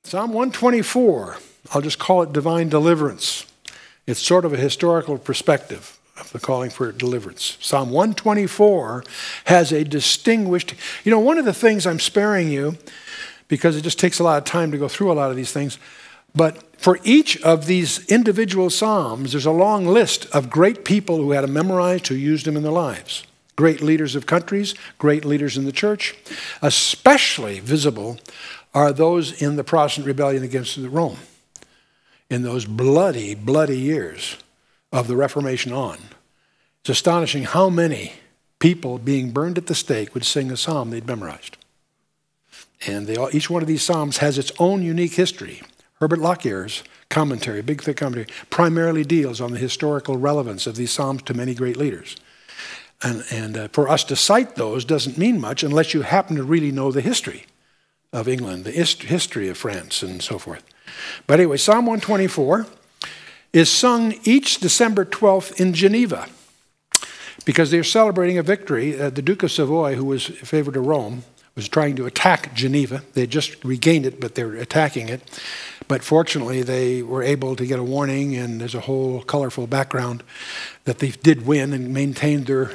Psalm 124, I'll just call it divine deliverance. It's sort of a historical perspective of the calling for deliverance. Psalm 124 has a distinguished, one of the things I'm sparing you, because it just takes a lot of time to go through a lot of these things, but for each of these individual psalms, there's a long list of great people who had them memorized, who used them in their lives. Great leaders of countries, great leaders in the church. Especially visible are those in the Protestant rebellion against Rome in those bloody, bloody years of the Reformation on. It's astonishing how many people being burned at the stake would sing a psalm they'd memorized. And each one of these psalms has its own unique history. Herbert Lockyer's commentary, big thick commentary, primarily deals on the historical relevance of these psalms to many great leaders. And for us to cite those doesn't mean much unless you happen to really know the history of England, the history of France, and so forth. But anyway, Psalm 124 is sung each December 12th in Geneva because they're celebrating a victory. The Duke of Savoy, who was a favorite of Rome, was trying to attack Geneva. They had just regained it, but they were attacking it. But fortunately, they were able to get a warning, and there's a whole colorful background that they did win and maintained their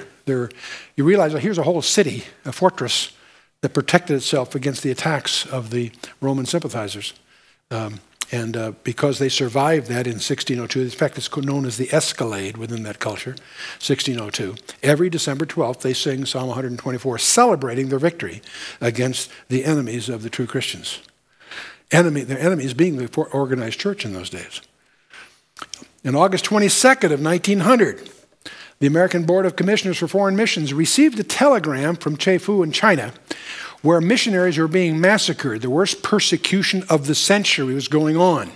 you realize, here's a whole city, a fortress, that protected itself against the attacks of the Roman sympathizers. Because they survived that in 1602, in fact, it's known as the escalade within that culture, 1602. Every December 12th, they sing Psalm 124, celebrating their victory against the enemies of the true Christians. Their enemies being the organized church in those days. On August 22nd of 1900, the American Board of Commissioners for Foreign Missions received a telegram from Chefoo in China where missionaries were being massacred. The worst persecution of the century was going on.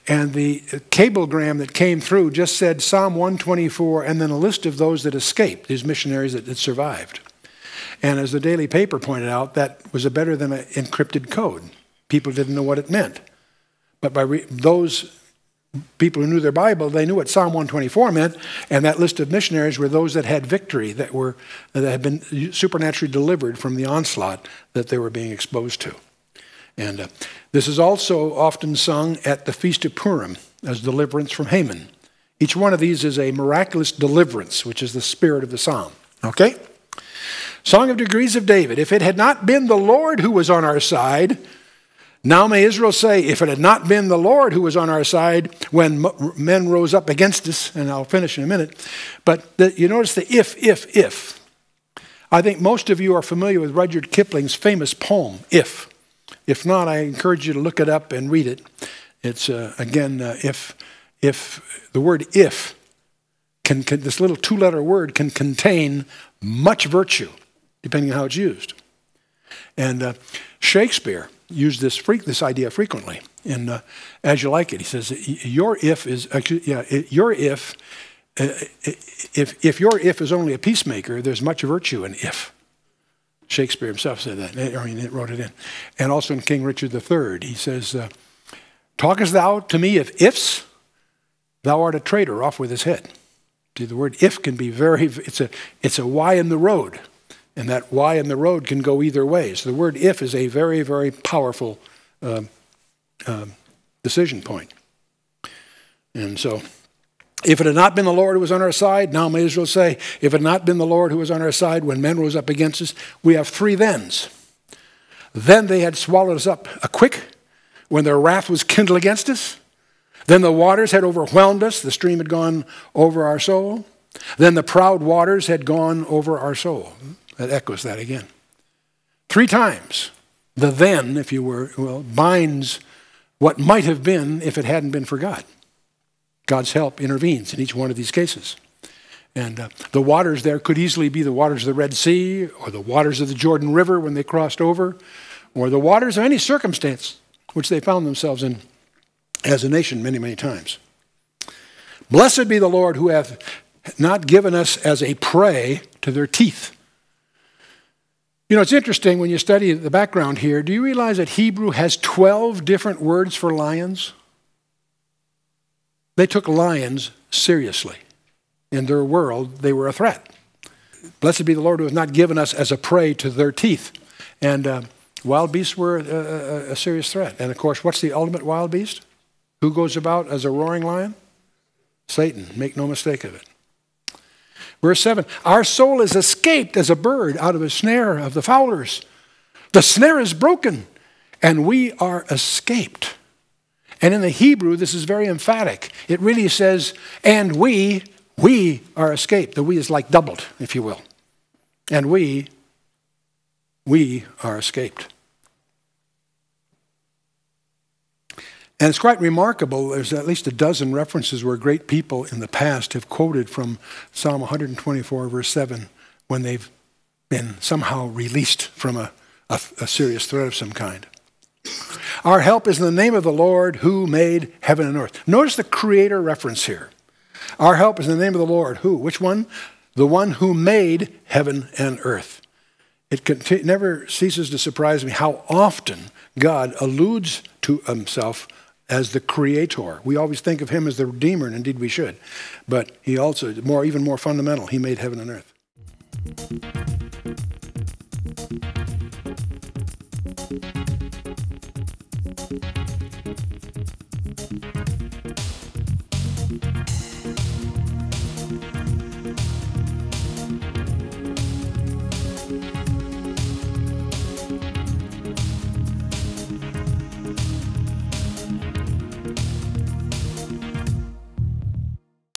And the cablegram that came through just said Psalm 124 and then a list of those that escaped, these missionaries that had survived. And as the daily paper pointed out, that was better than an encrypted code. People didn't know what it meant. But by those people who knew their Bible, they knew what Psalm 124 meant, and that list of missionaries were those that had victory, that had been supernaturally delivered from the onslaught that they were being exposed to. And this is also often sung at the Feast of Purim as deliverance from Haman. Each one of these is a miraculous deliverance, which is the spirit of the psalm. Okay? Song of Degrees of David. If it had not been the Lord who was on our side, now may Israel say, if it had not been the Lord who was on our side when men rose up against us, and I'll finish in a minute, but you notice the if. I think most of you are familiar with Rudyard Kipling's famous poem, If. If not, I encourage you to look it up and read it. It's, again, if the word if, this little two-letter word can contain much virtue, depending on how it's used. And Shakespeare used this idea frequently in As You Like It. He says, your if is, your if your if is only a peacemaker, there's much virtue in if. Shakespeare himself said that, or he wrote it in. And also in King Richard III, he says, talkest thou to me of ifs? Thou art a traitor, off with his head. See, the word if can be it's a Y in the road. And that Y in the road can go either way. So the word if is a very, very powerful decision point. And so, if it had not been the Lord who was on our side, now may Israel say, if it had not been the Lord who was on our side when men rose up against us, we have three thens. Then they had swallowed us up a quick when their wrath was kindled against us. Then the waters had overwhelmed us. The stream had gone over our soul. Then the proud waters had gone over our soul. That echoes that again. Three times. The then, if you will, binds what might have been if it hadn't been for God. God's help intervenes in each one of these cases. And the waters there could easily be the waters of the Red Sea, or the waters of the Jordan River when they crossed over, or the waters of any circumstance which they found themselves in as a nation many, many times. Blessed be the Lord who hath not given us as a prey to their teeth. You know, it's interesting when you study the background here. Do you realize that Hebrew has 12 different words for lions? They took lions seriously. In their world, they were a threat. Blessed be the Lord who has not given us as a prey to their teeth. And Wild beasts were a serious threat. And of course, what's the ultimate wild beast? Who goes about as a roaring lion? Satan. Make no mistake of it. Verse 7, our soul is escaped as a bird out of a snare of the fowlers. The snare is broken, and we are escaped. And in the Hebrew, this is very emphatic. It really says, and we are escaped. The we is like doubled, if you will. And we are escaped. And it's quite remarkable. There's at least a dozen references where great people in the past have quoted from Psalm 124, verse 7, when they've been somehow released from a serious threat of some kind. Our help is in the name of the Lord who made heaven and earth. Notice the creator reference here. Our help is in the name of the Lord. Who? Which one? The one who made heaven and earth. It never ceases to surprise me how often God alludes to himself as the creator. We always think of him as the redeemer, and indeed we should. But he also, even more fundamental, he made heaven and earth.